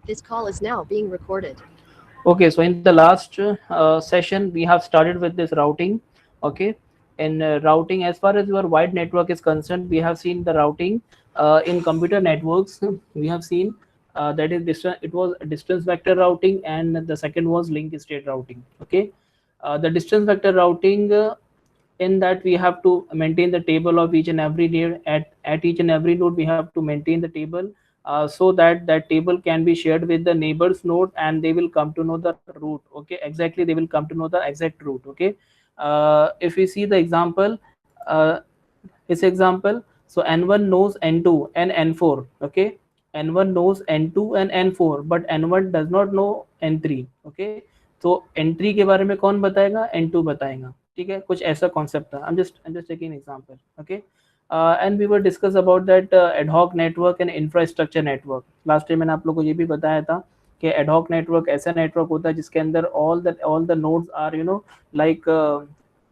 This call is now being recorded. Okay, so in the last session, we have started with this routing. Okay, in routing, as far as your wide network is concerned, we have seen the routing in computer networks. We have seen that is distance. It was distance vector routing, and the second was link state routing. Okay, the distance vector routing. In that we have to maintain the table of each and every node at each and every node we have to maintain the table so that that table can be shared with the neighbors node and they will come to know the root. Okay, exactly, they will come to know the exact root. Okay, if we see the example, this example, so n1 knows n2 and n4. Okay, n1 knows n2 and n4 but n1 does not know n3. Okay, तो n3 के बारे में कौन बताएगा, n2 बताएगा. ठीक है, कुछ ऐसा कॉन्सेप्ट था. I'm just taking an example. Okay, and we were discuss about that ad hoc network and infrastructure network. Last time मैंने आप लोगों को ये भी बताया था कि ad hoc network ऐसा नेटवर्क होता है जिसके अंदर all the nodes are like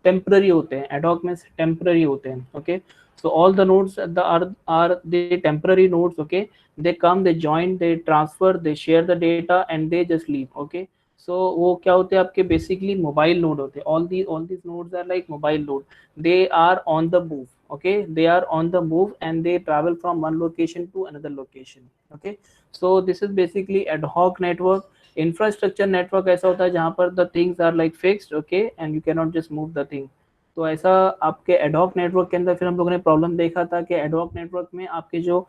temporary होते हैं. ad hoc में टेम्पररी होते हैं. Okay, so all the nodes are the temporary nodes. Okay, they come, they join, they transfer, they share the data and they just leave. Okay, so वो क्या होते हैं आपके बेसिकली मोबाइल नोड होते हैं. all these nodes are like mobile node. They are on the move. Okay, they are on the move and they travel from one location to another location. Okay, so this is basically ad hoc network. Infrastructure network ऐसा होता है जहाँ पर the things are like fixed. Okay, and you can not just move the thing. तो ऐसा आपके ad hoc network के अंदर फिर हम लोगों ने प्रॉब्लम देखा था कि एडॉक नेटवर्क में आपके जो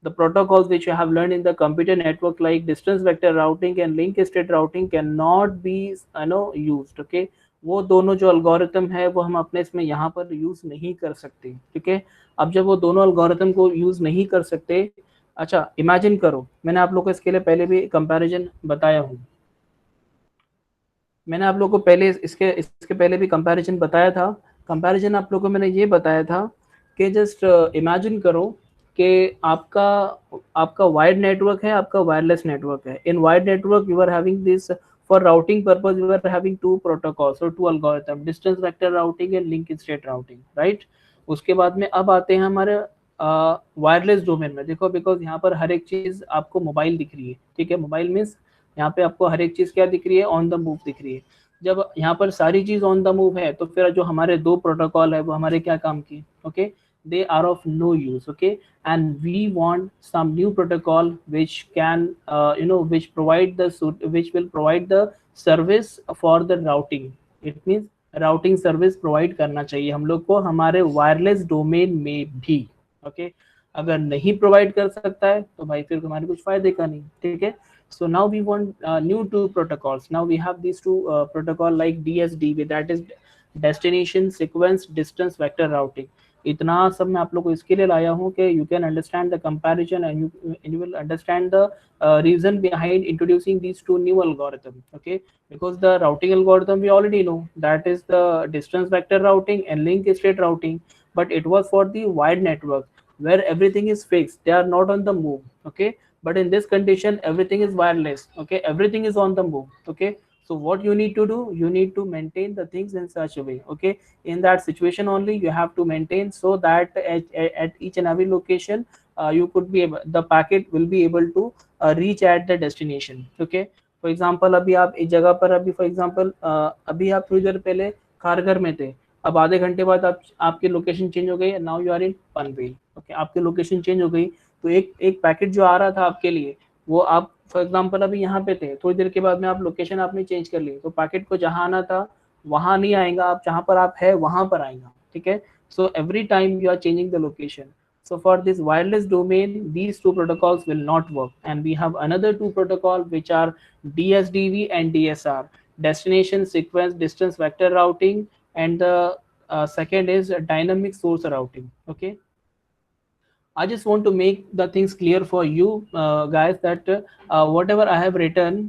the protocols which you have learned in the computer network like distance vector routing and link state routing cannot be used. Okay, वो दोनों जो अल्गोरिथम है वो हम अपने इसमें यहाँ पर यूज नहीं कर सकते. ठीक है, अब जब वो दोनों अल्गोरिथम को यूज नहीं कर सकते, अच्छा इमेजिन करो, मैंने आप लोग को इसके लिए पहले भी कंपैरिजन बताया हूँ. मैंने आप लोग को पहले इसके इसके पहले भी कंपैरिजन बताया था. कंपैरिजन आप लोग को मैंने ये बताया था कि जस्ट इमेजिन करो कि आपका आपका वायर्ड नेटवर्क है, आपका वायरलेस नेटवर्क है. In wired network you are having this for routing purpose you are having two protocols और two algorithm, distance vector routing and link state routing. Right, उसके बाद में अब आते हैं हमारे वायरलेस डोमेन में. देखो, बिकॉज यहाँ पर हर एक चीज आपको मोबाइल दिख रही है. ठीक है, मोबाइल मीन्स यहाँ पे आपको हर एक चीज क्या दिख रही है, ऑन द मूव दिख रही है. जब यहाँ पर सारी चीज ऑन द मूव है तो फिर जो हमारे दो प्रोटोकॉल है वो हमारे क्या काम की. Okay, they are of no use. Okay, and we want some new protocol which can which provide the which will provide the service for the routing. It means routing service provide करना चाहिए हम लोग को हमारे wireless domain में भी. Okay, अगर नहीं प्रोवाइड कर सकता है तो भाई फिर हमारे कुछ फायदे का नहीं. ठीक है, so now we want new two protocols. Now we have these two protocol like DSDV, that is destination sequence distance vector routing. इतना सब मैं आप लोग को इसके लिए लाया हूँ कि you can understand the comparison and you will understand the reason behind introducing these two new algorithm. Okay, because the routing algorithm we already know, that is the distance vector routing and link state routing, but it was for the wide network where everything is fixed, they are not on the move. Okay, but in this condition everything is wireless. Okay, everything is on the move. Okay, so what you need to do, you need to maintain the things in such a way. Okay, in that situation only you have to maintain so that at each and every location you could be able, the packet will be able to reach at the destination. Okay, for example अभी आप एक जगह पर अभी for example अभी आप थोड़ी देर पहले खारघर में थे, अब आधे घंटे बाद आप आपकी लोकेशन चेंज हो गई, now you are in Panvel. Okay, आपकी लोकेशन चेंज हो गई तो एक एक पैकेट जो आ रहा था आपके लिए वो आप फॉर एग्जांपल अभी यहाँ पे थे, थोड़ी देर के बाद में आप लोकेशन आपने चेंज कर ली तो पैकेट को जहाँ आना था वहाँ नहीं आएगा, आप जहाँ पर आप है वहाँ पर आएगा. ठीक है, so every time you are changing the location. So for this wireless domain, these two protocols will not work, and we have another two protocol which are DSDV and DSR, destination sequence distance vector routing, and the second is dynamic source routing. Okay, I just want to make the things clear for you guys that whatever I have written,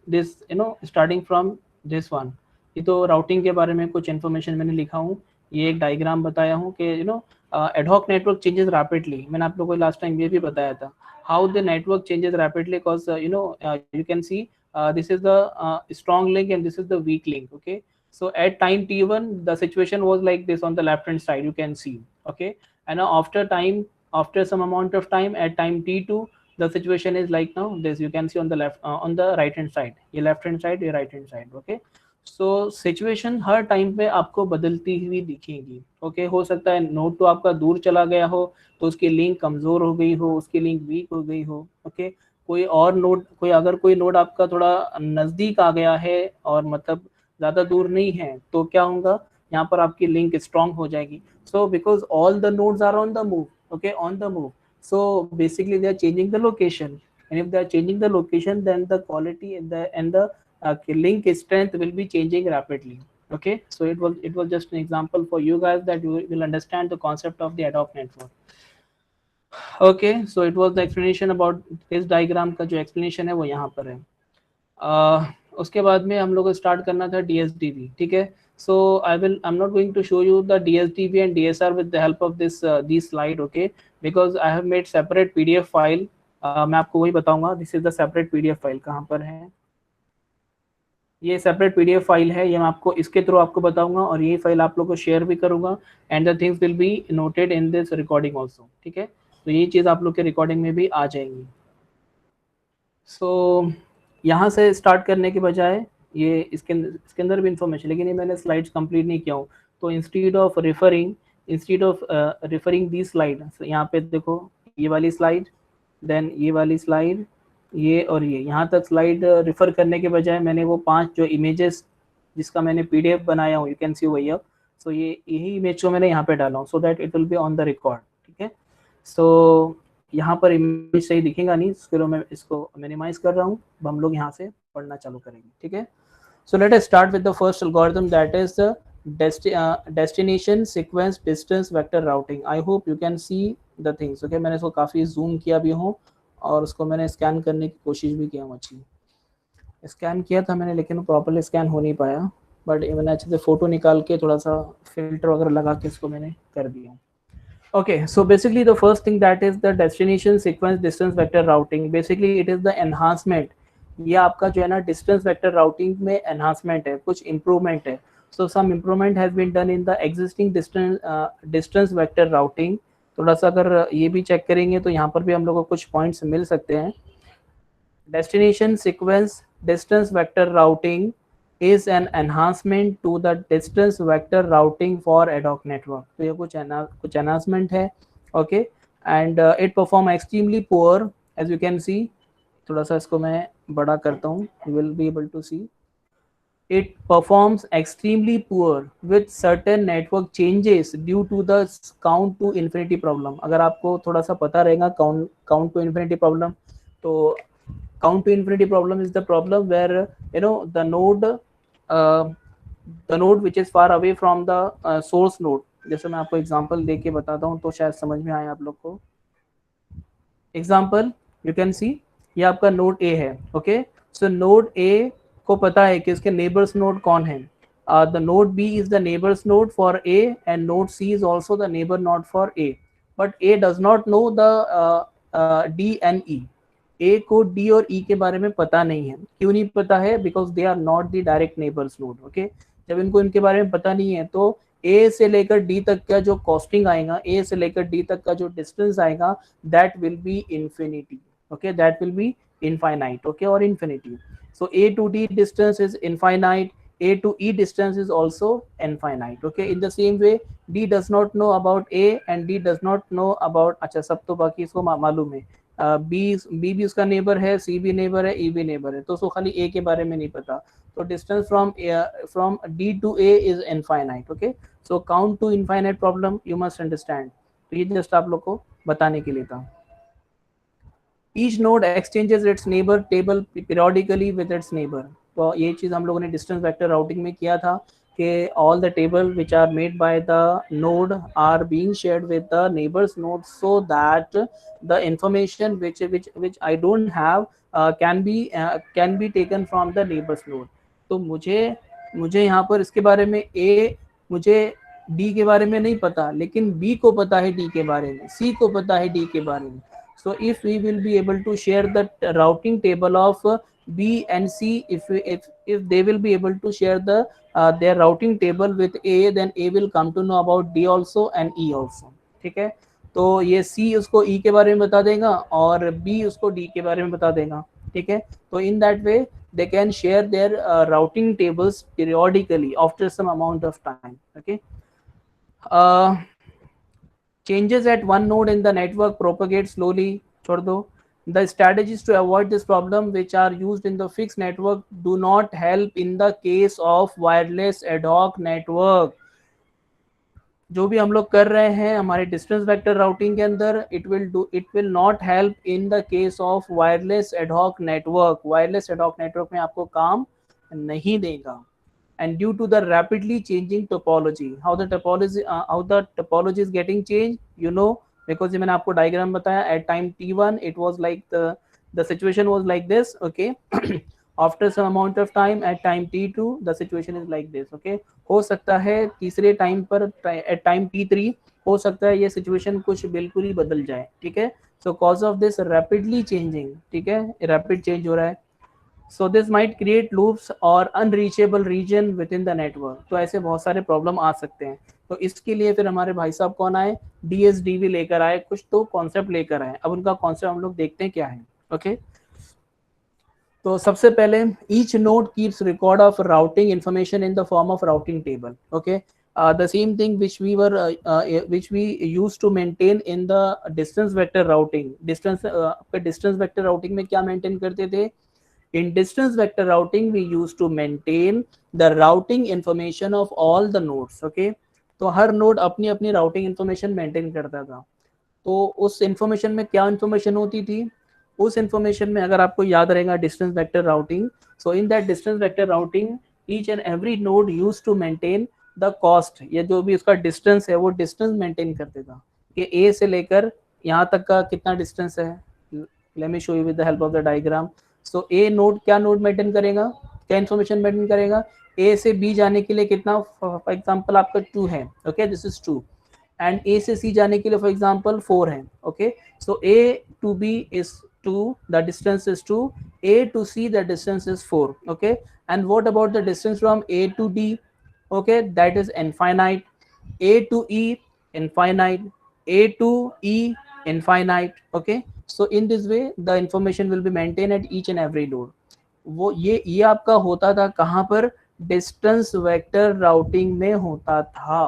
this starting from this one, ये तो routing के बारे में कुछ information मैंने लिखा हूँ. ये एक डायग्राम बताया हूँ कि एडहॉक नेटवर्क चेंजेस रैपिडली. मैंने आप लोगों को लास्ट टाइम ये भी बताया था how the network changes rapidly because you can C this is the strong link and this is the weak link. Okay, so at time t1 the situation was like this on the left hand side you can see. Okay, and now after some amount of time at time t2 the situation is like now this, you can see on the left, on the right hand side, ये left hand side, ये right hand side, okay. So situation हर time पे आपको बदलती हुई दिखेगी, okay. हो सकता है नोड तो आपका दूर चला गया हो तो उसकी लिंक कमज़ोर हो गई हो, उसकी लिंक वीक हो गई हो, ओके। कोई और नोड, कोई अगर कोई नोड आपका थोड़ा नज़दीक आ गया है और मतलब ज़्यादा दूर नहीं है, तो क्या होगा, यहाँ पर आपकी लिंक स्ट्रॉन्ग हो जाएगी। So because all the nodes are on the move, okay, on the move, so basically they are changing the location, and if they are changing the location, then the quality and the link strength will be changing rapidly, okay. So it was just an example for you guys that you will understand the concept of the ad hoc network, okay. So it was the explanation about this diagram का जो explanation है वो यहाँ पर है। उसके बाद में हम लोग को स्टार्ट करना था DSDV, ठीक है। So I'm not going to show you the DSDV and DSR with the help of this slide, okay, because I have made separate PDF file. मैं आपको वही बताऊंगा, this is the separate PDF file, कहाँ पर है ये separate PDF file है, ये मैं आपको इसके थ्रू आपको बताऊंगा और ये फाइल आप लोग को शेयर भी करूंगा, and the things will be noted in this recording also, ठीक है। तो ये चीज़ आप लोग के रिकॉर्डिंग में भी आ जाएंगी। सो यहाँ से स्टार्ट करने के बजाय ये इसके अंदर भी इंफॉर्मेशन, लेकिन ये मैंने स्लाइड्स कंप्लीट नहीं किया हूँ, तो instead of referring the slide, यहाँ पे देखो ये वाली स्लाइड, देन ये वाली स्लाइड, ये और ये यहाँ तक स्लाइड रेफर करने के बजाय मैंने वो 5 जो इमेजेस जिसका मैंने PDF बनाया हूँ, you can see over here, so ये यही इमेज को मैंने यहाँ पे डाला हूँ so that it will be on the record, ठीक है। सो यहाँ पर इमेज सही दिखेगा नहीं, इसके लिए मैं इसको मिनिमाइज कर रहा हूँ, अब हम लोग यहाँ से पढ़ना चालू करेंगे, ठीक है। So let us start with the first algorithm, that is the destination sequence distance vector routing. I hope you can see the things, okay. मैंने इसको काफ़ी जूम किया भी हूँ और उसको मैंने स्कैन करने की कोशिश भी किया हूँ, अच्छी स्कैन किया था मैंने, लेकिन प्रॉपर्ली स्कैन हो नहीं पाया, बट मैंने अच्छे से फ़ोटो निकाल के थोड़ा सा फिल्टर वगैरह लगा के इसको मैंने कर दिया। Okay, so basically the first thing that is the destination sequence distance vector routing. Basically it is the enhancement. ये आपका जो है ना distance vector routing में enhancement है, कुछ improvement है. So some improvement has been done in the existing distance vector routing. थोड़ा सा अगर ये भी चेक करेंगे तो यहाँ पर भी हम लोग को कुछ पॉइंट्स मिल सकते हैं। Destination sequence distance vector routing is an enhancement to the distance vector routing for ad hoc network. तो ये कुछ enhancement है, okay, and it perform extremely poor, as you can see. थोड़ा सा इसको मैं बड़ा करता हूँ, you will be able to see. It performs extremely poor with certain network changes due to the count to infinity problem. अगर आपको थोड़ा सा पता रहेगा count to infinity problem, तो count to infinity problem is the problem where you know the node which is far away from the source node. जैसे मैं आपको एग्जांपल दे के बताता हूँ तो शायद समझ में आए आप लोग को। एग्जांपल यू कैन सी, ये आपका नोड A है, ओके। सो नोड A को पता है कि उसके नेबर्स नोड कौन है। The node B is the neighbors node for A and node C is also the neighbor node for A, but A does not know the D and E. A को D और E के बारे में पता नहीं है। क्यों नहीं पता है? Because they are not the direct neighbours node, okay. जब इनको इनके बारे में पता नहीं है तो A से लेकर D तक का जो कॉस्टिंग आएगा, A से लेकर D तक का जो डिस्टेंस आएगा, that will be infinity, okay, that will be infinite, okay, और infinity. So A to D distance is infinite, A to E distance is also infinite, okay. In the same way D does not know about A and D does not know about, अच्छा सब तो बाकी इसको मालूम है, B भी उसका neighbour है, C भी नेबर है, E भी नेबर है, तो उसको खाली A के बारे में नहीं पता। तो distance from D to A is infinite, okay. So count to infinite problem you must understand. तो ये जस्ट आप लोग को बताने के लिए था। Each node exchanges its neighbor table periodically with its neighbor. तो ये चीज़ हम लोगों ने डिस्टेंस वेक्टर राउटिंग में किया था कि all the table which are made by the node are being shared with the neighbors node so that the information which I don't have can be taken from the neighbors node. तो मुझे यहाँ पर इसके बारे में मुझे D के बारे में नहीं पता, लेकिन B को पता है D के बारे में, C को पता है D के बारे में। So if we will be able to share the routing table of B and C, if they will be able to share their routing table with A, then A will come to know about D also and E also, ठीक है। तो ये C उसको E के बारे में बता देगा और B उसको D के बारे में बता देगा, ठीक है। तो in that way they can share their routing tables periodically after some amount of time, okay. Changes at one node in the network propagate slowly, छोड़ दो. The strategies to avoid this problem which are used in the fixed network do not help in the case of wireless ad hoc network. जो भी हम लोग कर रहे हैं हमारे डिस्टेंस वेक्टर राउटिंग के अंदर, it will not help in the case of wireless ad hoc network. Wireless ad hoc network में आपको काम नहीं देगा. And due to the rapidly changing topology, how the topology is getting changed, you know, because ये मैंने आपको diagram बताया. At time t1 it was like the situation was like this, okay. After some amount of time at time t2 the situation is like this, okay. हो सकता है तीसरे time पर at time t3 हो सकता है ये सिचुएशन कुछ बिल्कुल ही बदल जाए, ठीक है. So cause of this rapidly changing, ठीक है, rapid change हो रहा है. So this might create loops or unreachable region within the network. तो ऐसे बहुत सारे प्रॉब्लम आ सकते हैं. तो इसके लिए फिर हमारे भाई साहब कौन आए, DSDV लेकर आए, कुछ तो कॉन्सेप्ट लेकर आए. अब उनका कॉन्सेप्ट हम लोग देखते हैं क्या है, ओके. तो सबसे पहले each node keeps record of routing information in the form of routing table, okay. The same thing which we used to maintain in the distance vector routing. distance vector routing में क्या maintain करते थे? In distance vector routing, we used to maintain the routing information of all the nodes, okay. तो हर node अपनी अपनी routing information maintain करता था. तो उस information में क्या information होती थी? उस information में अगर आपको याद रहेगा distance vector routing, so in that distance vector routing, each and every node used to maintain the cost. ये जो भी उसका distance है वो distance maintain करते था कि A से लेकर यहाँ तक का कितना distance है. Let me show you with the help of the diagram. So A node क्या नोड मेंटेन करेगा, क्या इन्फॉर्मेशन मेंटेन करेगा? A से B जाने के लिए कितना, फॉर एग्जांपल आपका 2 है, okay, this is 2. And A से C जाने के लिए फॉर एग्जांपल 4 है, okay. So A to B is 2, the distance is 2. A to C the distance is 4, okay. And what about the distance from A to D? Okay, that is infinite. A to E infinite. A to E infinite, okay. So in this way the information will be maintained at each and every node. वो ये आपका होता था कहाँ पर, distance vector routing में होता था,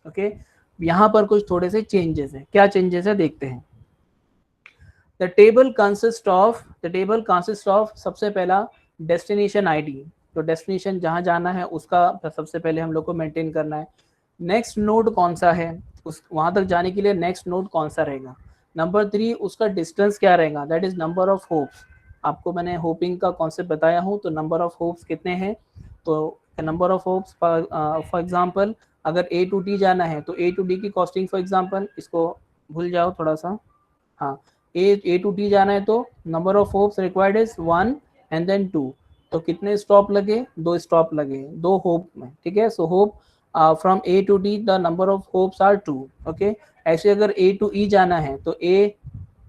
ओके. यहाँ पर कुछ थोड़े से चेंजेस हैं. क्या चेंजेस है देखते हैं. The table consists of सबसे पहला डेस्टिनेशन आईडी. तो डेस्टिनेशन जहाँ जाना है उसका सबसे पहले हम लोग को मेंटेन करना है. नेक्स्ट नोड कौन सा है, उस वहाँ तक जाने के लिए नेक्स्ट नोड कौन सा रहेगा. नंबर 3 उसका डिस्टेंस क्या रहेगा, that is number of hopes. आपको मैंने होपिंग का कॉन्सेप्ट बताया हूँ. तो नंबर ऑफ होप्स कितने हैं, तो number of hopes for example अगर A to D जाना है तो A to D की कॉस्टिंग फॉर एग्जांपल, इसको भूल जाओ थोड़ा सा. हाँ, A to D जाना है तो number of hops required is 1 and then 2. तो कितने स्टॉप लगे, 2 स्टॉप लगे 2 होप में, ठीक है. So hop from A to D the number of hops are 2, okay. ऐसे अगर A to E जाना है तो A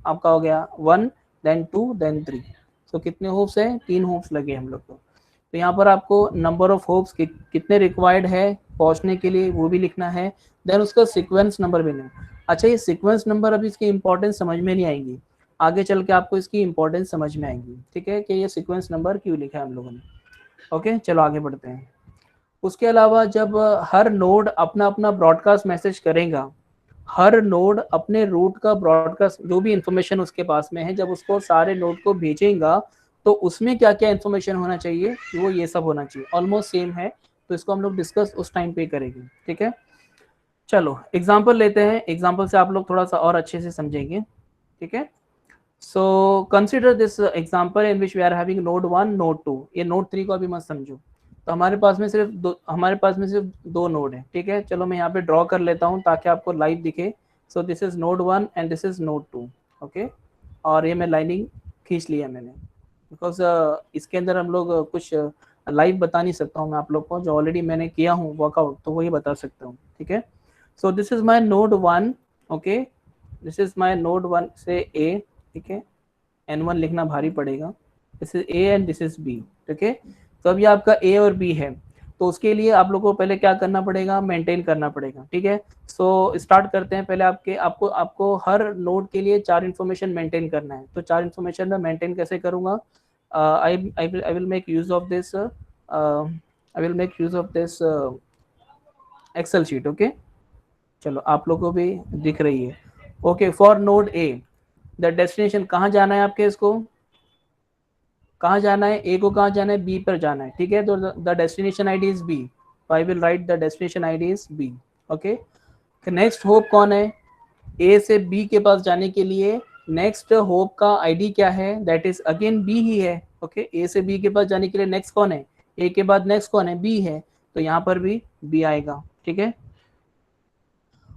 आपका हो गया 1 देन 2 देन 3. तो कितने होप्स है, 3 होप्स लगे हम लोग को. तो यहाँ पर आपको नंबर ऑफ होप्स कितने रिक्वायर्ड है पहुँचने के लिए वो भी लिखना है. देन उसका सीक्वेंस नंबर भी नहीं. अच्छा, ये सीक्वेंस नंबर अभी इसकी इंपॉर्टेंस समझ में नहीं आएंगी, आगे चल के आपको इसकी इंपॉर्टेंस समझ में आएंगी, ठीक है, कि ये सीक्वेंस नंबर क्यों लिखा है हम लोगों ने. ओके, चलो आगे बढ़ते हैं. उसके अलावा जब हर नोड अपना अपना ब्रॉडकास्ट मैसेज करेगा, हर नोड अपने रूट का ब्रॉडकास्ट जो भी इंफॉर्मेशन उसके पास में है जब उसको सारे नोड को भेजेगा तो उसमें क्या क्या इंफॉर्मेशन होना चाहिए, वो ये सब होना चाहिए. ऑलमोस्ट सेम है, तो इसको हम लोग डिस्कस उस टाइम पे करेंगे, ठीक है. चलो एग्जांपल लेते हैं, एग्जांपल से आप लोग थोड़ा सा और अच्छे से समझेंगे, ठीक है. So consider this example in which we are having node 1 node 2. ये नोड 3 को अभी मत समझो. तो हमारे पास में सिर्फ दो नोड है, ठीक है. चलो मैं यहाँ पे ड्रॉ कर लेता हूँ ताकि आपको लाइव दिखे. So this is node 1 and this is node 2, okay. और ये मैं लाइनिंग खींच लिया मैंने, बिकॉज इसके अंदर हम लोग कुछ लाइव बता नहीं सकता हूँ मैं आप लोग को, जो ऑलरेडी मैंने किया हूँ वर्कआउट तो वही बता सकता हूँ, ठीक है. So this is my node 1, okay. This is my node 1 से A, ठीक है. N1 लिखना भारी पड़ेगा. This is A and this is B, ठीक है. तो अभी आपका A और B है. तो उसके लिए आप लोगों को पहले क्या करना पड़ेगा, मेंटेन करना पड़ेगा, ठीक है। सो स्टार्ट करते हैं। पहले आपको आपको हर नोड के लिए 4 इन्फॉर्मेशन मेंटेन करना है। तो 4 इन्फॉर्मेशन मैं मेंटेन कैसे करूँगा, I will make use of this excel sheet, okay. चलो आप लोगों को भी दिख रही है, okay. For node A the destination, कहाँ जाना है आपके, इसको कहाँ जाना है, ए को कहाँ जाना है, बी पर जाना है, ठीक है। तो the destination ID is B, I will write the destination ID is B, okay. Next hop कौन है, ए से बी के पास जाने के लिए नेक्स्ट होप का आईडी क्या है, दैट इज अगेन बी ही है, ओके। ए से बी के पास जाने के लिए नेक्स्ट कौन है, ए के बाद नेक्स्ट कौन है, बी है, तो यहाँ पर भी बी आएगा, ठीक है।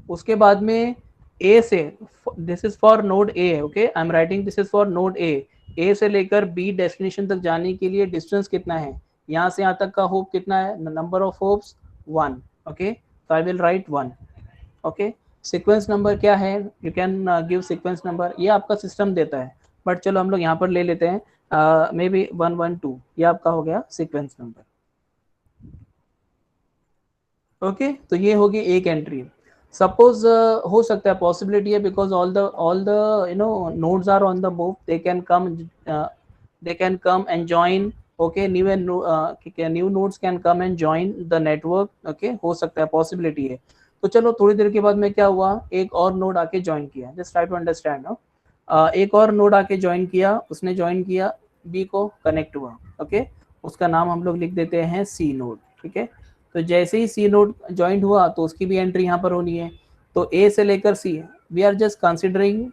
उसके बाद में ए से, this is for node A, okay, I am writing this is for node A से लेकर बी डेस्टिनेशन तक जाने के लिए डिस्टेंस कितना है, यहाँ से यहाँ तक का होप कितना है, नंबर ऑफ होप्स 1, ओके। तो I will write 1, okay. Sequence number क्या है, you can give sequence number, ये आपका सिस्टम देता है, बट चलो हम लोग यहाँ पर ले लेते हैं मे बी 112, ये आपका हो गया सीक्वेंस नंबर, ओके। तो ये होगी एक एंट्री। सपोज हो सकता है, पॉसिबिलिटी है, because all the you know nodes are on the move, they can come and join, okay. New nodes can come and join the network, okay, हो सकता है, पॉसिबिलिटी है। तो चलो थोड़ी देर के बाद में क्या हुआ, एक और नोड आके ज्वाइन किया, just try to understand no. एक और नोड आके ज्वाइन किया, उसने ज्वाइन किया, बी को कनेक्ट हुआ, ओके। उसका नाम हम लोग लिख देते हैं सी नोड, ठीक है। तो जैसे ही सी नोड ज्वाइंट हुआ तो उसकी भी एंट्री यहाँ पर होनी है। तो ए से लेकर C, we are just considering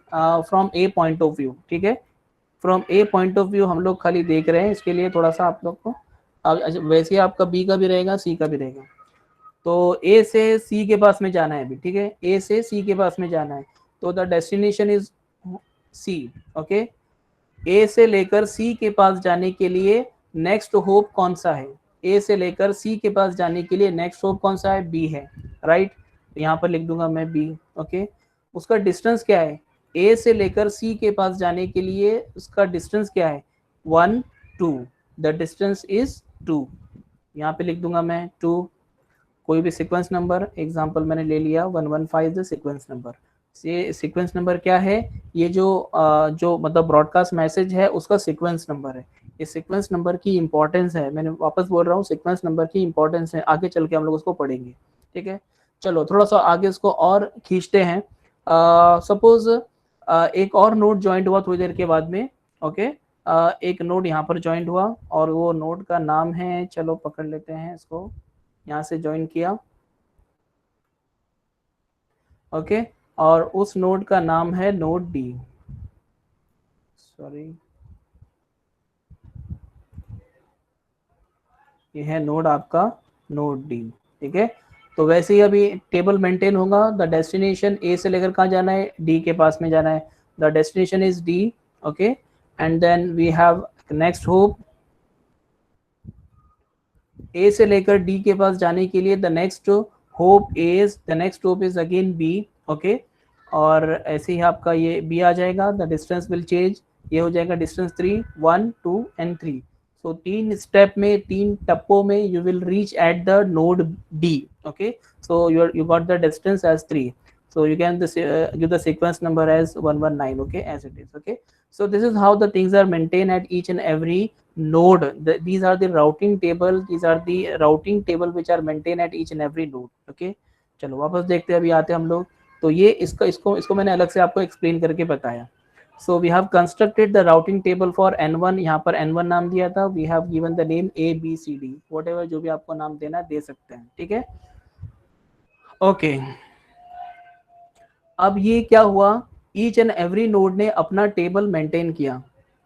from A point of view, ठीक है। From A point of view हम लोग खाली देख रहे हैं, इसके लिए थोड़ा सा आप लोग को वैसे आपका बी का भी रहेगा, सी का भी रहेगा। तो ए से सी के पास में जाना है अभी, ठीक है, ए से सी के पास में जाना है, तो the destination is C, okay. A से लेकर सी के पास जाने के लिए नेक्स्ट होप कौन सा है, ए से लेकर सी के पास जाने के लिए नेक्स्ट होप कौन सा है, बी है, राइट। तो यहाँ पर लिख दूंगा मैं बी, ओके। उसका डिस्टेंस क्या है, ए से लेकर सी के पास जाने के लिए उसका डिस्टेंस क्या है, 1 2, द डिस्टेंस इज 2, यहाँ पे लिख दूंगा मैं 2। कोई भी सीक्वेंस नंबर, एग्जांपल मैंने ले लिया 115 द सीक्वेंस नंबर। ये सीक्वेंस नंबर क्या है, ये जो मतलब ब्रॉडकास्ट मैसेज है उसका सीक्वेंस नंबर है। इस सीक्वेंस नंबर की इंपॉर्टेंस है, मैंने वापस बोल रहा हूँ, सीक्वेंस नंबर की इंपॉर्टेंस है, आगे चल के हम लोग उसको पढ़ेंगे, ठीक है। चलो थोड़ा सा आगे इसको और खींचते हैं। सपोज एक और नोड ज्वाइंट हुआ थोड़ी देर के बाद में, ओके। एक नोड यहाँ पर ज्वाइंट हुआ और वो नोड का नाम है, चलो पकड़ लेते हैं इसको, यहाँ से ज्वाइन किया, ओके। और उस नोड का नाम है नोड डी, सॉरी, ये है नोड आपका नोड डी, ठीक है। तो वैसे ही अभी टेबल मेंटेन होगा, द डेस्टिनेशन ए से लेकर कहाँ जाना है, डी के पास में जाना है, the destination is D, okay. And then we have next hop, A से लेकर डी के पास जाने के लिए the next hop is again B, okay. और ऐसे ही आपका ये बी आ जाएगा, द डिस्टेंस विल चेंज, ये हो जाएगा डिस्टेंस 3, 1 2 एंड 3। सो 3 स्टेप में, 3 टप्पों में you will reach at the node D, okay. So you got the distance as 3, so you can give the sequence number as 119, okay, as it is, okay. So this is how the things are maintained at each and every node. These are the routing table, which are maintained at each and every node, okay. चलो वापस देखते हैं, अभी आते हैं हम लोग। तो ये इसको मैंने अलग से आपको एक्सप्लेन करके बताया। So we have constructed the routing table for n1, यहाँ पर n1 नाम दिया था, we have given the name a b c d, whatever जो भी आपको नाम देना दे सकते हैं, ठीक है, ओके। अब ये क्या हुआ, ईच एंड एवरी नोड ने अपना टेबल मेंटेन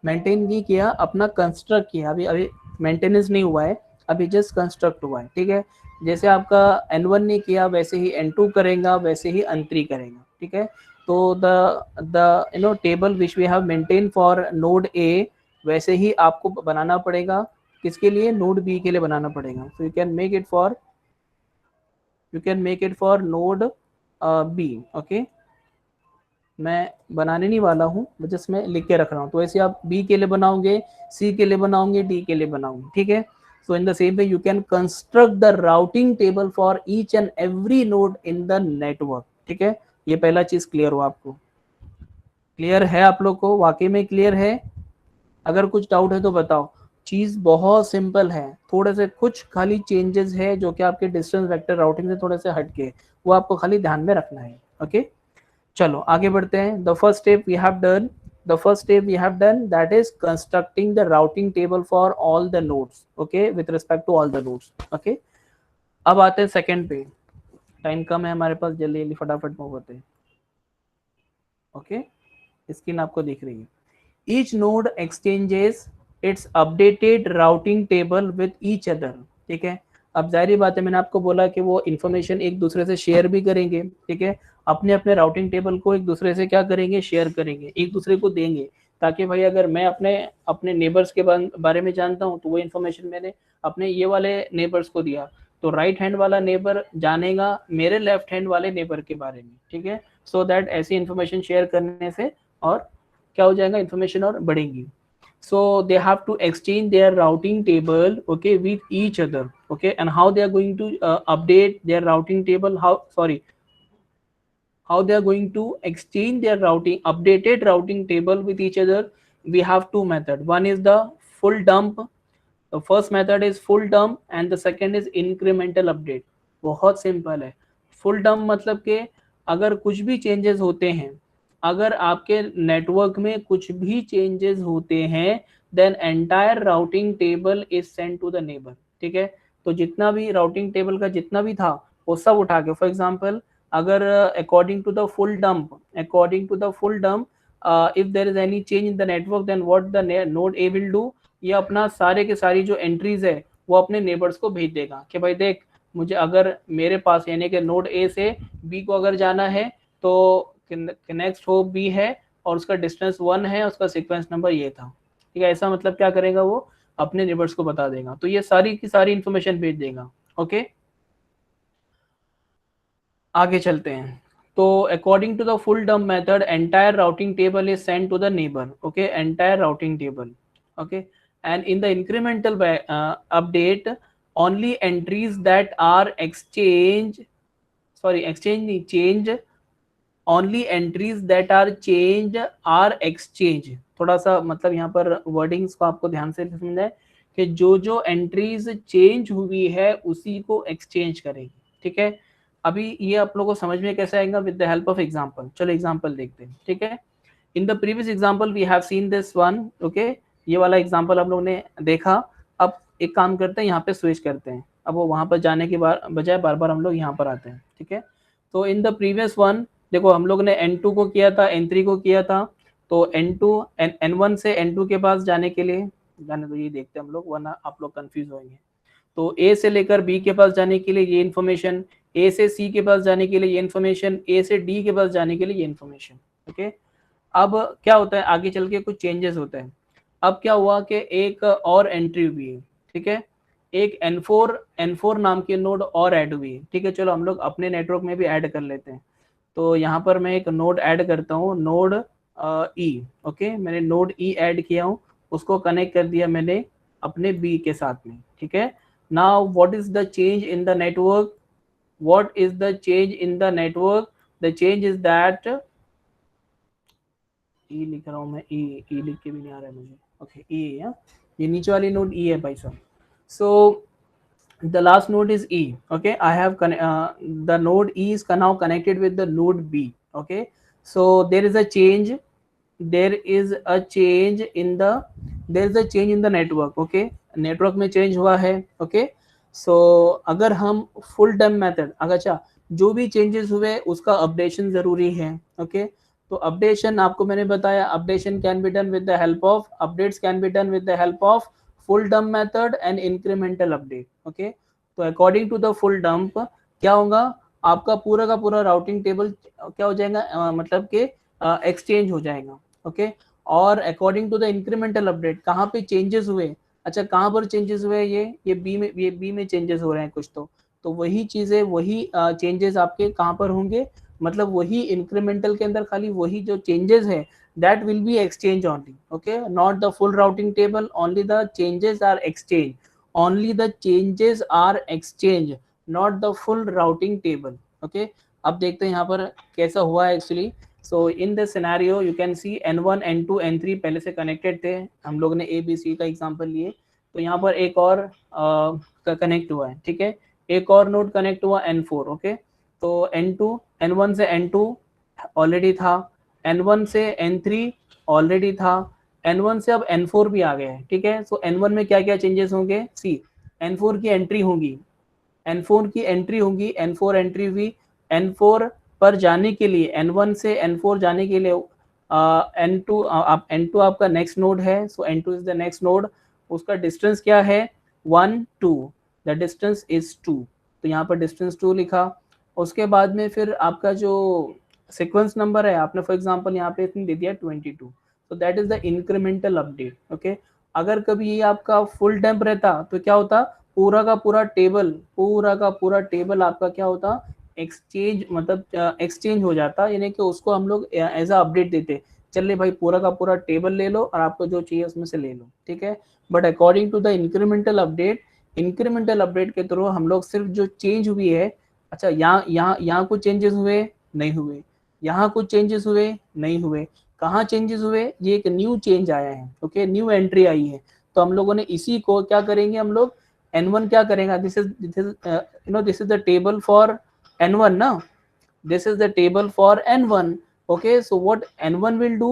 नहीं किया, अपना कंस्ट्रक्ट किया। अभी मेंटेनेंस नहीं हुआ है, अभी जस्ट कंस्ट्रक्ट हुआ है, ठीक है। जैसे आपका n1 ने किया वैसे ही n2 करेगा, वैसे ही n3 करेगा, ठीक है। तो the table which we have maintain for node A, वैसे ही आपको बनाना पड़ेगा, किसके लिए, नोड बी के लिए बनाना पड़ेगा। So you can make it for node B, okay. मैं बनाने नहीं वाला हूँ, जस्ट मैं लिख के रख रहा हूँ। तो ऐसे आप बी के लिए बनाओगे, सी के लिए बनाओगे, डी के लिए बनाओगे, ठीक है। So in the same way, you can construct the routing table for each and every node in the network. ठीक है, ये पहला चीज क्लियर हो आपको, क्लियर है आप लोग को, वाकई में क्लियर है? अगर कुछ डाउट है तो बताओ। चीज बहुत सिंपल है, थोड़े से कुछ खाली चेंजेस है जो कि आपके डिस्टेंस वेक्टर राउटिंग से थोड़े से हटके, वो आपको खाली ध्यान में रखना है। ओके, चलो आगे बढ़ते हैं। The first step we have done, the first step we have done, that is constructing the routing table for all the nodes, okay, with respect to all the nodes. Okay, अब आते हैं second पे, time कम है हमारे पास, जल्दी जल्दी फटाफट move होते हैं। ओके, स्क्रीन आपको दिख रही है। each node exchanges its updated routing table with each other, ठीक है। अब जाहिर बात है, मैंने आपको बोला कि वो इन्फॉर्मेशन एक दूसरे से शेयर भी करेंगे, ठीक है, अपने अपने राउटिंग टेबल को एक दूसरे से क्या करेंगे, शेयर करेंगे, एक दूसरे को देंगे, ताकि भाई अगर मैं अपने अपने नेबर्स के बारे में जानता हूँ तो वो इन्फॉर्मेशन मैंने अपने ये वाले नेबर्स को दिया, तो राइट हैंड वाला नेबर जानेगा मेरे लेफ्ट हैंड वाले नेबर के बारे में, ठीक है। सो दैट ऐसी इन्फॉर्मेशन शेयर करने से और क्या हो जाएगा, इन्फॉर्मेशन और बढ़ेगी। So they have to exchange their routing table, okay, with each other, okay, and how they are going to update their routing table, how they are going to exchange their updated routing table with each other. We have two methods. One is the full dump. The first method is full dump and the second is incremental update. बहुत simple है। Full dump मतलब कि अगर कुछ भी changes होते हैं, अगर आपके नेटवर्क में कुछ भी चेंजेस होते हैं, then entire routing table is send to the neighbour, ठीक है। तो जितना भी राउटिंग टेबल का जितना भी था वो सब उठा के, फॉर एग्जांपल अगर according to the full dump, if there is any change in the network, then what the node A will do, ये अपना सारे के सारी जो एंट्रीज है वो अपने नेबर्स को भेज देगा कि भाई देख, मुझे अगर मेरे पास यानी कि नोड ए से बी को अगर जाना है तो नेक्स्ट हो बी है और उसका डिस्टेंस 1 है, उसका सीक्वेंस नंबर ये था, ठीक है। ऐसा मतलब क्या करेगा, वो अपने नेबर्स को बता देगा, तो ये सारी की सारी इंफॉर्मेशन भेज देगा। ओके, आगे चलते हैं। तो according to the full dump method, entire routing table is send to the neighbour, okay, entire routing table, okay, and in the incremental update only entries that are changed only entries that are changed are exchanged। थोड़ा सा मतलब यहाँ पर wordings को आपको ध्यान से समझना है कि जो जो एंट्रीज चेंज हुई है उसी को एक्सचेंज करेगी, ठीक है। अभी ये आप लोगों को समझ में कैसे आएगा, with the help of example. चलो एग्जांपल देखते हैं, ठीक है। In the previous example we have seen this one, okay, ये वाला एग्जांपल आप लोगों ने देखा। अब एक काम करते हैं, यहाँ पे स्विच करते हैं, अब वो वहाँ पर जाने के बजाय बार बार हम लोग यहाँ पर आते हैं, ठीक है। तो इन द प्रीवियस वन देखो, हम लोग ने N2 को किया था, N3 को किया था, तो N1 से N2 के पास जाने के लिए, जाने तो ये देखते हैं हम लोग, वरना आप लोग कंफ्यूज होंगे। तो A से लेकर B के पास जाने के लिए ये इन्फॉर्मेशन, A से C के पास जाने के लिए ये इन्फॉर्मेशन, A से D के पास जाने के लिए ये इन्फॉर्मेशन, ओके। अब क्या होता है, आगे चल के कुछ चेंजेस होता है। अब क्या हुआ कि एक और एंट्री हुई है, ठीक है, एक N4 नाम की नोड और ऐड हुई है, ठीक है। चलो हम लोग अपने नेटवर्क में भी ऐड कर लेते हैं। तो यहाँ पर मैं एक नोड ऐड करता हूँ, नोड ई, ओके, मैंने नोड ई ऐड किया हूँ, उसको कनेक्ट कर दिया मैंने अपने बी के साथ में, ठीक है। Now what is the change in the network, the change is that, E लिख रहा हूँ मैं, ई लिख के भी नहीं आ रहा है मुझे, ओके, ई है, ये नीचे वाली नोड ई है भाई साहब। सो the last node is E, okay, I have the node E is now connected with the node B, okay. So there is a change in the network, okay, network में change हुआ है, okay। So अगर हम full dump method, अच्छा जो भी changes हुए उसका updation जरूरी है, okay। तो अपडेशन आपको मैंने बताया, updation can be done with the help of, updates can be done with the help of full dump method and incremental update, okay. तो according to the full dump क्या होगा, आपका पूरा का पूरा राउटिंग टेबल क्या हो जाएगा, मतलब कि एक्सचेंज हो जाएगा, ओके। और according to the incremental update कहाँ पे चेंजेस हुए, अच्छा कहाँ पर चेंजेस हुए, ये बी में चेंजेस हो रहे हैं कुछ, तो वही चीज़ें, वही चेंजेस आपके कहाँ पर होंगे, मतलब वही इंक्रीमेंटल के अंदर खाली वही जो चेंजेस है that will be exchange only, okay, not the full routing table, only the changes are exchange, only the changes are exchanged, not the full routing table. Okay, अब देखते हैं यहाँ पर कैसा हुआ है actually. So in the scenario you can C N1 N2 N3 पहले से कनेक्टेड थे, हम लोग ने ABC का एग्जांपल लिए. तो यहाँ पर एक और कनेक्ट हुआ है. ठीक है, एक और नोड कनेक्ट हुआ N4. ओके, तो N2 N1 से N2 ऑलरेडी था, N1 से N3 ऑलरेडी था, N1 से अब N4 भी आ गया है. ठीक है, सो N1 में क्या क्या चेंजेस होंगे, सी N4 की एंट्री होगी, N4 की एंट्री होगी, N4 एंट्री हुई. N4 पर जाने के लिए, N1 से N4 जाने के लिए N2 N2 आपका नेक्स्ट नोड है. सो N2 is the next node. उसका डिस्टेंस क्या है, 1 2, द डिस्टेंस इज 2. तो यहाँ पर डिस्टेंस 2 लिखा. उसके बाद में फिर आपका जो सीक्वेंस नंबर है, आपने फॉर एग्जांपल यहाँ पे दे दिया 22. तो that is the incremental update. Okay, अगर कभी ये आपका फुल डैम्प रहता तो क्या होता, पूरा का पूरा टेबल आपका क्या होता, एक्सचेंज, मतलब एक्सचेंज हो जाता. यानी कि उसको हम लोग एज अ अपडेट देते, चलिए भाई पूरा का पूरा टेबल ले लो और आपको जो चाहिए उसमें से ले लो. ठीक है, but according to the incremental update के थ्रू हम लोग सिर्फ जो चेंज हुई है, अच्छा यहाँ कुछ चेंजेस हुए नहीं हुए, यहाँ कुछ चेंजेस हुए नहीं हुए, कहाँ चेंजेस हुए, ये एक न्यू चेंज आया है. ओके, न्यू एंट्री आई है. तो हम लोगों ने इसी को क्या करेंगे, हम लोग N1 क्या करेगा, this is the table for N1 ना, this is the table for N1. Okay, so what N1 will do,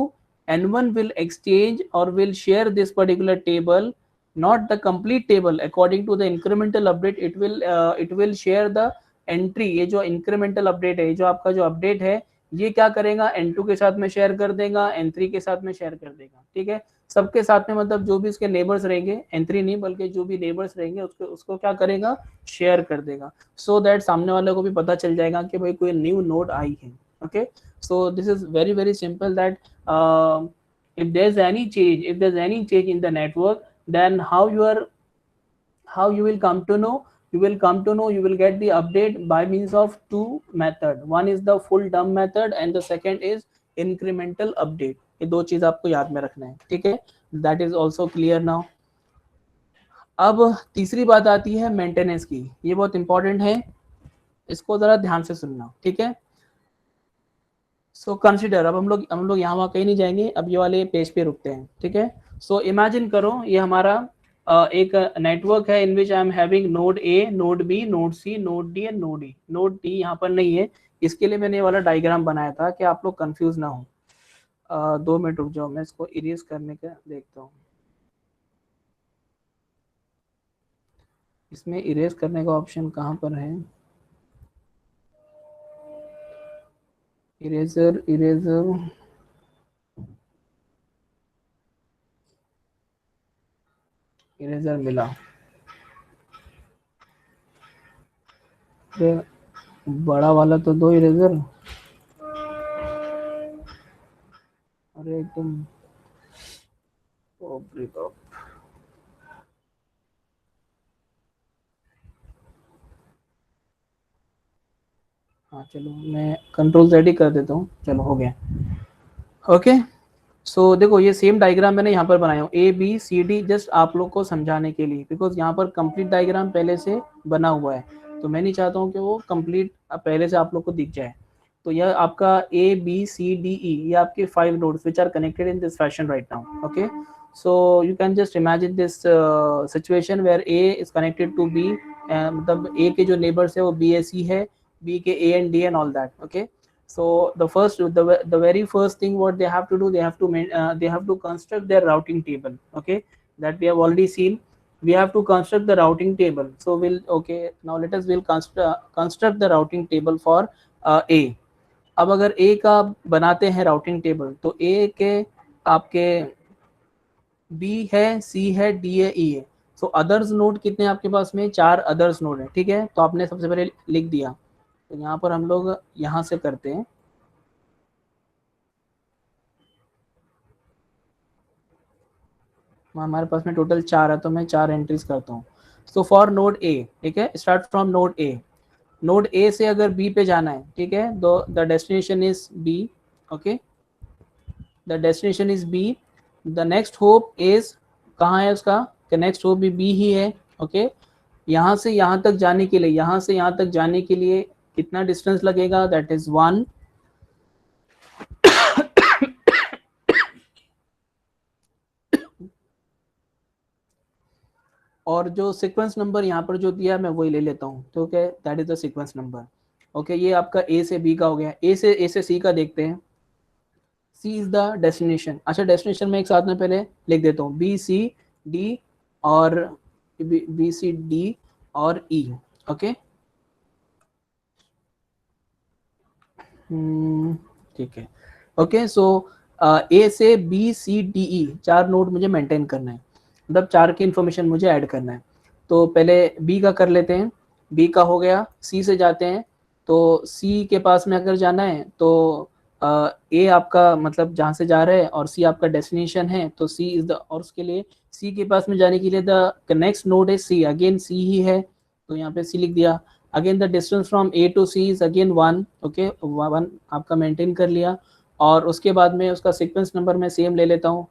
N1 will exchange or will share this particular table, not the complete table. According to the incremental update, it will share the entry. ये जो incremental update है, जो आपका जो update है, ये क्या करेगा, N2 के साथ में शेयर कर देगा, N3 के साथ में शेयर कर देगा. ठीक है, सबके साथ में, मतलब जो भी इसके नेबर्स रहेंगे, N3 नहीं बल्कि जो भी नेबर्स रहेंगे उसको क्या करेगा, शेयर कर देगा. सो दैट सामने वाले को भी पता चल जाएगा कि भाई कोई न्यू नोड आई है. Okay, so this is very very simple that if there's any change in the network, then how you will come to know, you will get the update by means of two method. One is the full dump method and the second is incremental update. ये दो चीज आपको याद में रखना है. ठीक है, that is also clear now. अब तीसरी बात आती है मेंटेनेंस की. ये बहुत इंपॉर्टेंट है, इसको जरा ध्यान से सुनना. ठीक है, सो कंसिडर, अब हम लोग यहाँ वहाँ कहीं नहीं जाएंगे, अब ये वाले पेज पे रुकते हैं. ठीक है, सो इमेजिन करो ये हमारा एक नेटवर्क है in which I am having node A, node B, node C, node D and node E. Node D यहाँ पर नहीं है, इसके लिए मैंने ये वाला डायग्राम बनाया था कि आप लोग कंफ्यूज ना हो. 2 मिनट रुक जाओ, मैं इसको इरेज करने का देखता हूँ. इसमें इरेज करने का ऑप्शन कहाँ पर है, इरेजर मिला. बड़ा वाला तो दो इरेजर, अरे एकदम हाँ चलो मैं Ctrl+Z कर देता हूँ. चलो हो गया. ओके, सो देखो ये सेम डायग्राम मैंने यहाँ पर बनाया हूँ, ABCD, जस्ट आप लोग को समझाने के लिए, बिकॉज यहाँ पर कंप्लीट डायग्राम पहले से बना हुआ है, तो मैं नहीं चाहता हूँ कि वो कंप्लीट पहले से आप लोग को दिख जाए. तो यह आपका ABCDE, ये आपके 5 nodes which are connected in this fashion right now. Okay, so you can just imagine this situation where A is connected to B, मतलब A के जो नेबर्स है वो BAC है, B के A and D and all that. Okay, so the very first thing what they have to do, they have to construct their routing table. Okay, that we have already seen. We have to construct the routing table. So now we'll construct the routing table for A. अब अगर A का बनाते हैं routing table, तो A के आपके B है, C है, D है, E है. सो अदर्स नोड कितने आपके पास में, 4 अदर्स नोड है. ठीक है, तो आपने सबसे पहले लिख दिया. तो यहाँ पर हम लोग यहाँ से करते हैं, हमारे पास में टोटल 4 है, तो मैं 4 एंट्रीज करता हूँ. सो फॉर नोड ए, ठीक है, start from node A. Node A से अगर बी पे जाना है, ठीक है, the destination is B. Okay, the destination is B. The next hop is, कहाँ है उसका, नेक्स्ट होप भी बी ही है. ओके। यहाँ से यहाँ तक जाने के लिए, यहाँ से यहाँ तक जाने के लिए कितना डिस्टेंस लगेगा, दैट इज 1। और जो सीक्वेंस नंबर यहाँ पर जो दिया है मैं वही ले लेता हूँ, तो क्या that is the sequence number. Okay, ये आपका ए से बी का हो गया। ए से सी का देखते हैं। C is the destination. अच्छा, डेस्टिनेशन में एक साथ में पहले लिख देता हूँ, बी सी डी और बी सी डी और ई। ओके, ठीक है। ओके, सो ए से B C D E 4 node मुझे मेंटेन करना है, मतलब 4 की इंफॉर्मेशन मुझे ऐड करना है। तो पहले बी का कर लेते हैं। बी का हो गया, सी से जाते हैं। तो सी के पास में अगर जाना है तो ए आपका मतलब जहाँ से जा रहे हैं और सी आपका डेस्टिनेशन है, तो सी इज द, और उसके लिए सी के पास में जाने के लिए द नेक्स्ट नोड है सी, अगेन सी ही है, तो यहाँ पे सी लिख दिया। Again the distance from A to C is again 1। Okay, 1 आपका मेंटेन कर लिया। और उसके बाद में उसका सीक्वेंस नंबर मैं सेम ले लेता हूँ।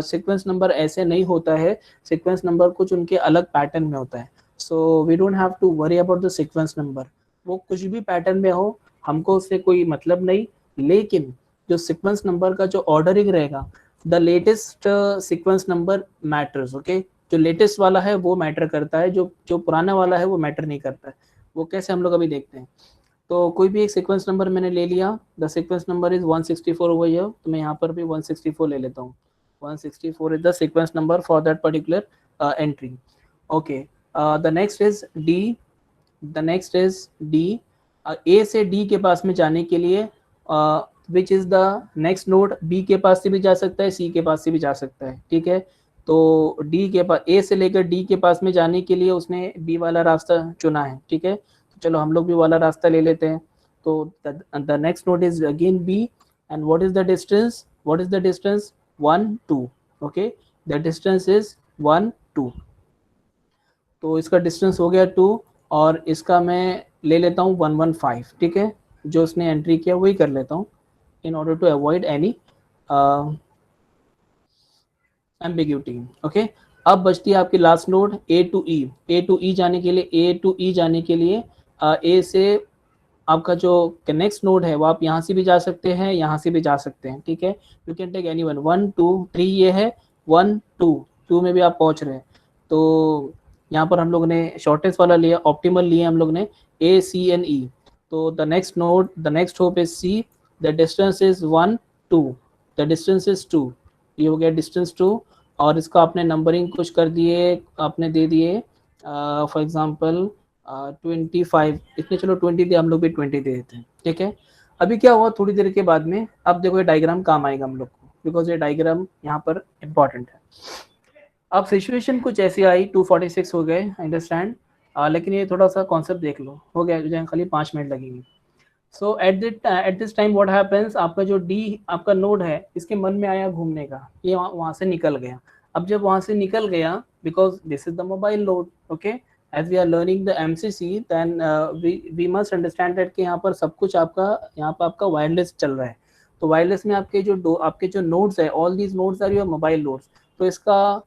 सीक्वेंस नंबर ऐसे नहीं होता है, सीक्वेंस नंबर कुछ उनके अलग पैटर्न में होता है। So we don't have to worry about the sequence number, वो कुछ भी पैटर्न में हो, हमको उससे कोई मतलब नहीं। लेकिन जो सीक्वेंस नंबर का जो ऑर्डरिंग रहेगा, the latest sequence number matters. Okay, जो लेटेस्ट वाला है वो मैटर करता है, जो जो पुराना वाला है वो मैटर नहीं करता है। वो कैसे, हम लोग अभी देखते हैं। तो कोई भी एक सीक्वेंस नंबर मैंने ले लिया, the sequence number is 164 over here, तो मैं यहाँ पर भी 164 ले लेता हूँ। 164 is the sequence number for that particular entry. Okay, the next is D. The next is D. A से डी के पास में जाने के लिए which is the next node, B के पास से भी जा सकता है, सी के पास से भी जा सकता है, ठीक है। तो डी के पास, ए से लेकर डी के पास में जाने के लिए उसने बी वाला रास्ता चुना है, ठीक है। तो चलो हम लोग भी वाला रास्ता ले लेते हैं। तो the next node is again B, and what is the distance, what is the distance, 1 2। Okay, the distance is 1 2। तो इसका डिस्टेंस हो गया 2, और इसका मैं ले लेता हूँ 115, ठीक है। जो उसने एंट्री किया वही कर लेता हूँ in order to avoid any ambiguity। Okay, अब बचती है आपकी last node A to E. A to E जाने के लिए, ए टू ई जाने के लिए ए से आपका जो नेक्स्ट नोड है वो आप यहाँ से भी जा सकते हैं, यहाँ से भी जा सकते हैं, ठीक है। You can take any one, 1 2 3 ये है, 1 2 2 में भी आप पहुँच रहे हैं। तो यहाँ पर हम लोग ने शॉर्टेस्ट वाला लिया, ऑप्टिमल लिए हम लोग ने, ए सी एन ई। तो the next node, the next hop is C, the distance is 1 2, the distance is 2। ये हो गया डिस्टेंस 2, और इसका आपने नंबरिंग कुछ कर दिए, आपने दे दिए फॉर एग्जांपल 25, इसमें चलो 20 दे, हम लोग भी 20 दे देते हैं, ठीक है। अभी क्या हुआ थोड़ी देर के बाद में, अब देखो ये डायग्राम काम आएगा हम लोग को, बिकॉज ये डायग्राम यहाँ पर इम्पॉर्टेंट है। अब सिचुएशन कुछ ऐसी आई, 246 हो गए, अंडरस्टैंड। लेकिन ये थोड़ा सा कॉन्सेप्ट देख लो, हो गया जो खाली 5 मिनट लगेंगे। So at this time what happens, आपका जो डी आपका नोड है, इसके मन में आया घूमने का, ये वहाँ से निकल गया। अब जब वहाँ से निकल गया, because this is the mobile node, okay, as we are learning the MCC, then we must understand that कि यहाँ पर सब कुछ आपका, यहाँ पर आपका वायरलेस चल रहा है। तो वायरलेस में आपके जो नोड्स है, all these nodes are your mobile nodes. तो इसका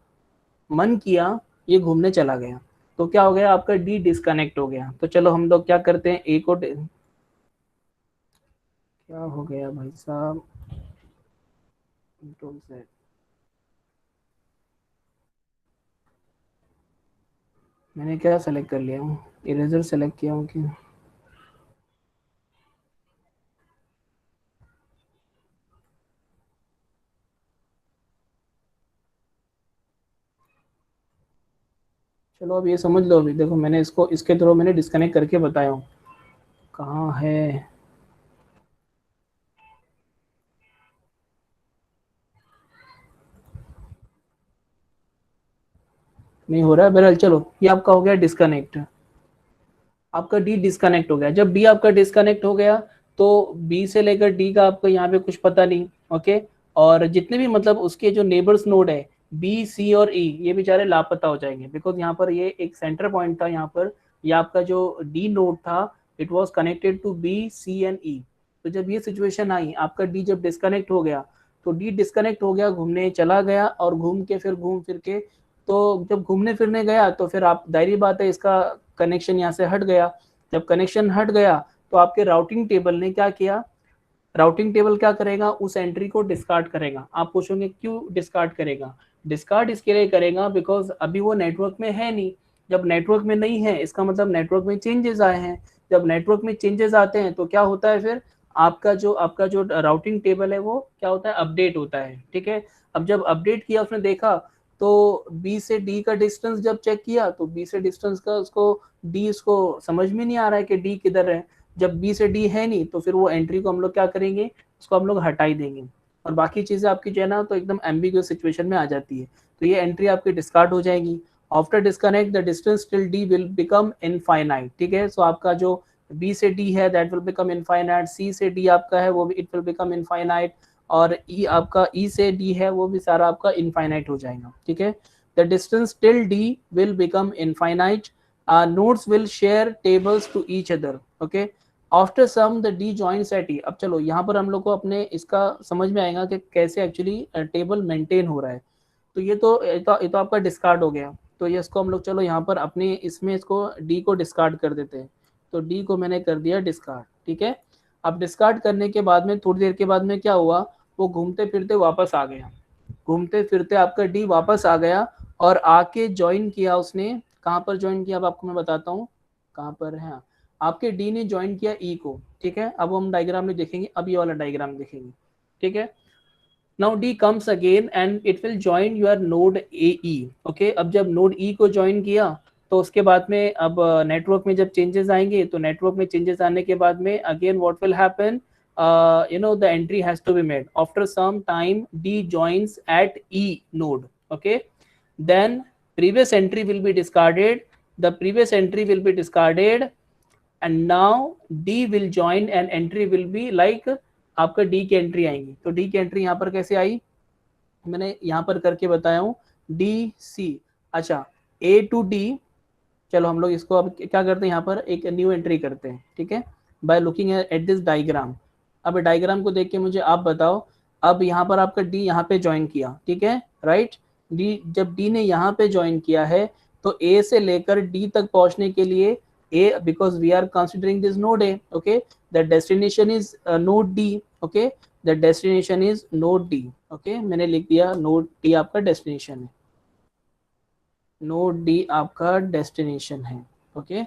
मन किया ये घूमने चला गया, तो क्या हो गया, आपका डी डिस्कनेक्ट हो गया। तो चलो हम लोग क्या करते हैं, ए को, क्या हो गया भाई साहब, कंट्रोल से, मैंने क्या सेलेक्ट कर लिया हूँ, इरेजर सेलेक्ट किया हूँ कि, चलो अब ये समझ लो। अभी देखो मैंने इसको, इसके थ्रू मैंने डिस्कनेक्ट करके बताया हूँ कहाँ है। नहीं हो रहा है बहरहाल, चलो ये आपका हो गया डिस्कनेक्ट, आपका डी डिस्कनेक्ट हो गया। जब डी आपका डिस्कनेक्ट हो गया, तो बी से लेकर डी का आपको यहाँ पे कुछ पता नहीं, ओके। और जितने भी मतलब उसके जो नेबर्स नोड है, बी सी और ई, ये बेचारे लापता हो जाएंगे, बिकॉज यहाँ पर ये एक सेंटर पॉइंट था, यहाँ पर ये आपका जो डी नोड था, it was connected to B C and E. तो जब ये सिचुएशन आई, आपका डी जब डिस्कनेक्ट हो गया, तो डी डिस्कनेक्ट हो गया, घूमने चला गया, और घूम फिर के तो जब घूमने फिरने गया तो फिर आप दायरी बात है इसका कनेक्शन यहाँ से हट गया। जब कनेक्शन हट गया तो आपके राउटिंग टेबल ने क्या किया, राउटिंग टेबल क्या करेगा, उस एंट्री को डिस्कार्ड करेगा। आप पूछोगे क्यों डिस्कार्ड करेगा, डिस्कार्ड इसके लिए करेगा बिकॉज अभी वो नेटवर्क में है नहीं। जब नेटवर्क में नहीं है इसका मतलब नेटवर्क में चेंजेस आए हैं। जब नेटवर्क में चेंजेस आते हैं तो क्या होता है, फिर आपका जो राउटिंग टेबल है वो क्या होता है, अपडेट होता है। ठीक है, अब जब अपडेट किया उसने देखा तो बी से डी का डिस्टेंस जब चेक किया तो बी से डिस्टेंस का उसको डी उसको समझ में नहीं आ रहा है कि डी किधर है। जब बी से डी है नहीं तो फिर वो एंट्री को हम लोग क्या करेंगे, उसको हम लोग हटा ही देंगे और बाकी चीजें आपकी जो है ना तो एकदम एम्बिगुअस सिचुएशन में आ जाती है। तो ये एंट्री आपकी डिस्कार्ड हो जाएगी। After disconnect the distance till D will become infinite. ठीक है, सो आपका जो बी से डी है दैट विल बिकम इनफाइनाइट, सी से डी आपका है वो भी इट विल बिकम इनफाइनाइट, और ई आपका ई से डी है वो भी सारा आपका इनफाइनाइट हो जाएगा। ठीक है, the distance till D will become infinite, nodes will share tables to each other. Okay, after sum the d joins at e। अब चलो यहाँ पर हम लोग को अपने इसका समझ में आएगा कि कैसे एक्चुअली टेबल मेंटेन हो रहा है। तो ये तो आपका डिस्कार्ड हो गया। तो ये इसको हम लोग चलो यहाँ पर अपने इसमें इसको d को डिस्कार्ड कर देते हैं। तो d को मैंने कर दिया डिस्कार्ड। ठीक है, अब डिस्कार्ड करने के बाद में थोड़ी देर के बाद में क्या हुआ, वो घूमते फिरते वापस आ गया। घूमते फिरते आपका d वापस आ गया और आके ज्वाइन किया उसने। कहाँ पर ज्वाइन किया अब आपको मैं बताता हूँ कहाँ पर है। आपके डी ने ज्वाइन किया ई को। ठीक है, अब हम डायग्राम में देखेंगे, अब ये वाला डायग्राम देखेंगे। ठीक है, now D comes again and it will join your node A E. Okay, अब जब नोड ई को ज्वाइन किया तो उसके बाद में अब नेटवर्क में जब चेंजेस आएंगे तो नेटवर्क में चेंजेस आने के बाद में again what will happen, the entry has to be made after some time d joins at e node. Okay, then previous entry will be discarded, the previous entry will be discarded, and now d will join and entry will be like आपका d की entry आएंगी। तो d की entry यहाँ पर कैसे आई, मैंने यहाँ पर करके बताया हूँ डी सी। अच्छा, a टू d, चलो हम लोग इसको अब क्या करते हैं, यहाँ पर एक न्यू एंट्री करते हैं। ठीक है, by looking at this diagram. अब डायग्राम को देख के मुझे आप बताओ, अब यहाँ पर आपका डी यहाँ पे ज्वाइन किया। ठीक है, राइट, डी जब डी ने यहाँ पे ज्वाइन किया है तो ए से लेकर डी तक पहुंचने के लिए A, because we are considering this node A. Okay, the destination is node D. Okay, the destination is node D. Okay, मैंने लिख दिया नोड डी आपका डेस्टिनेशन है, नोड डी आपका डेस्टिनेशन है। ओके,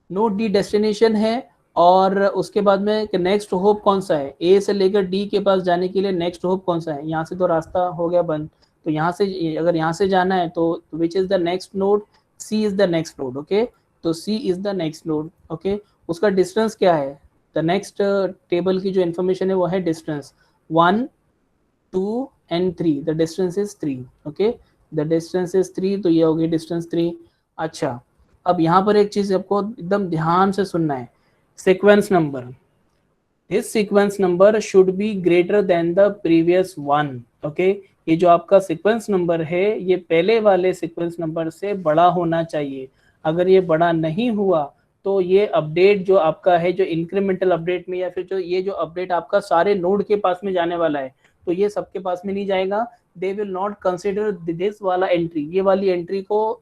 नोड डी डेस्टिनेशन है और उसके बाद में नेक्स्ट होप कौन सा है, ए से लेकर डी के पास जाने के लिए नेक्स्ट होप कौन सा है, यहाँ से तो रास्ता हो गया बंद, तो यहाँ से अगर यहाँ से जाना है तो which is the next node, C is the next node. Okay, तो C is the next node. Okay, उसका डिस्टेंस क्या है, द नेक्स्ट टेबल की जो इन्फॉर्मेशन है वो है distance 1 2 and 3, the distance is 3। Okay, the distance is 3, तो ये होगी डिस्टेंस 3। अच्छा, अब यहाँ पर एक चीज आपको एकदम ध्यान से सुनना है, sequence number, this sequence number should be greater than the previous one. Okay, ये जो आपका सीक्वेंस नंबर है ये पहले वाले सीक्वेंस नंबर से बड़ा होना चाहिए। अगर ये बड़ा नहीं हुआ तो ये अपडेट जो आपका है, जो इंक्रीमेंटल अपडेट में या फिर जो ये जो अपडेट आपका सारे नोड के पास में जाने वाला है, तो ये सबके पास में नहीं जाएगा। They will not consider this वाला एंट्री, ये वाली एंट्री को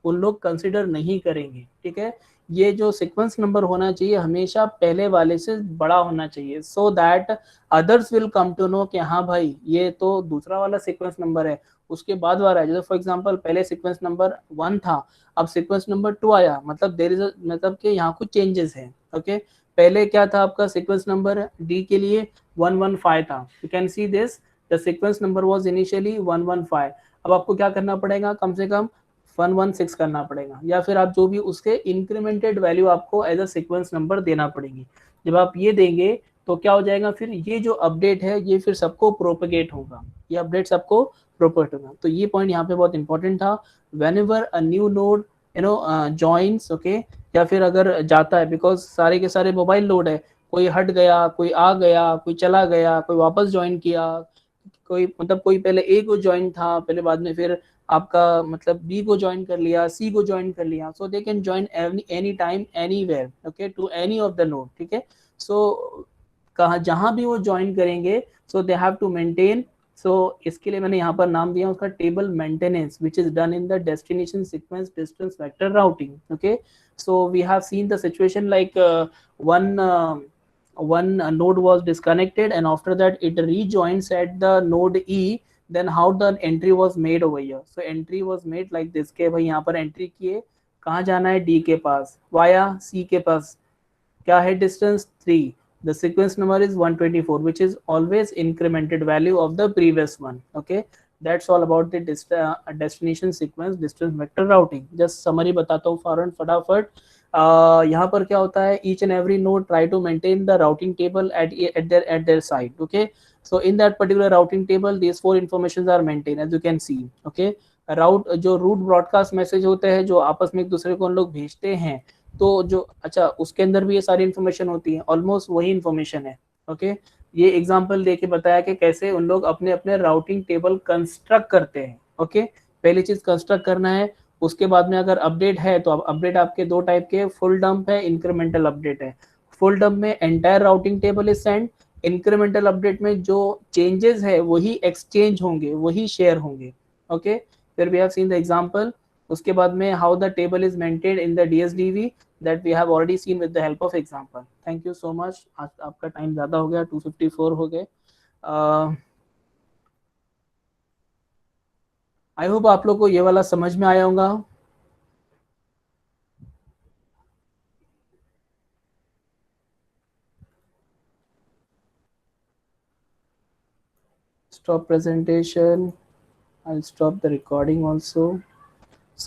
उन लोग कंसिडर नहीं करेंगे। ठीक है, ये जो सीक्वेंस नंबर होना चाहिए हमेशा पहले वाले से बड़ा होना चाहिए, so that others will come to know कि हाँ भाई ये तो दूसरा वाला सीक्वेंस नंबर है, उसके बाद वाला है। जैसे फॉर एग्जांपल पहले सीक्वेंस नंबर 1 था, अब सीक्वेंस नंबर 2 आया, मतलब देयर इज मतलब कि यहाँ कुछ चेंजेस है। ओके, पहले क्या था आपका सीक्वेंस नंबर डी के लिए 115 था, you can see this, the sequence number was initially 115। अब आपको क्या करना पड़ेगा, कम से कम 116 करना पड़ेगा, या फिर आप जो भी उसके इंक्रीमेंटेड वैल्यू आपको एज अ सीक्वेंस नंबर देना पड़ेगी। जब आप ये देंगे तो क्या हो जाएगा, फिर ये जो अपडेट है ये फिर सबको प्रोपेगेट होगा, ये अपडेट सबको प्रोपेगेट होगा। तो ये पॉइंट यहाँ पे बहुत इंपॉर्टेंट था। Whenever a new node joins, okay, या फिर अगर जाता है, बिकॉज सारे के सारे मोबाइल नोड है, कोई हट गया, कोई आ गया, कोई चला गया, कोई वापस ज्वाइन किया, कोई मतलब कोई पहले ए को ज्वाइन था, पहले बाद में फिर आपका मतलब बी को ज्वाइन कर लिया, सी को ज्वाइन कर लिया, so they can join any time anywhere, okay, to any of the node. ठीक है, सो कहाँ जहां भी वो ज्वाइन करेंगे, so they have to maintain so इसके लिए मैंने यहाँ पर नाम दिया उसका table maintenance which is done in the destination sequence distance vector routing. Okay, so we have seen the situation like one node was disconnected and after that it rejoins at the node E, then how the entry was made over here? So entry was made like this के भाई यहाँ पर entry किए, कहाँ जाना है D के पास via C के पास, क्या है distance 3, the sequence number is 124 which is always incremented value of the previous one. Okay, that's all about the destination sequence distance vector routing. just summary बताता हूँ फौरन फटाफट। यहाँ पर क्या होता है, each and every node try to maintain the routing table at their side. Okay, so in that particular routing table these four informations are maintained as you can see. Okay, राउट जो रूट ब्रॉडकास्ट मैसेज होते हैं जो आपस में एक दूसरे को उन लोग भेजते हैं, तो जो अच्छा उसके अंदर भी ये सारी इन्फॉर्मेशन होती है, ऑलमोस्ट वही इन्फॉर्मेशन है। ओके, ये एग्जांपल देके बताया कि कैसे उन लोग अपने अपने राउटिंग टेबल कंस्ट्रक्ट करते हैं। ओके, पहली चीज कंस्ट्रक्ट करना है, उसके बाद में अगर अपडेट है तो अपडेट आपके दो टाइप के, फुल डंप है, इंक्रीमेंटल अपडेट है। फुल डंप में entire routing table is send, incremental update में जो चेंजेस है वही एक्सचेंज होंगे, वही शेयर होंगे। ओके, फिर we have seen the example, उसके बाद में how the table is maintained in the DSDV that we have already seen with the help of example. Thank you so much. आज आपका टाइम ज़्यादा हो गया, 254 हो गए। आई होप आप लोग को ये वाला समझ में आया होगा। Stop presentation. I'll stop the recording also.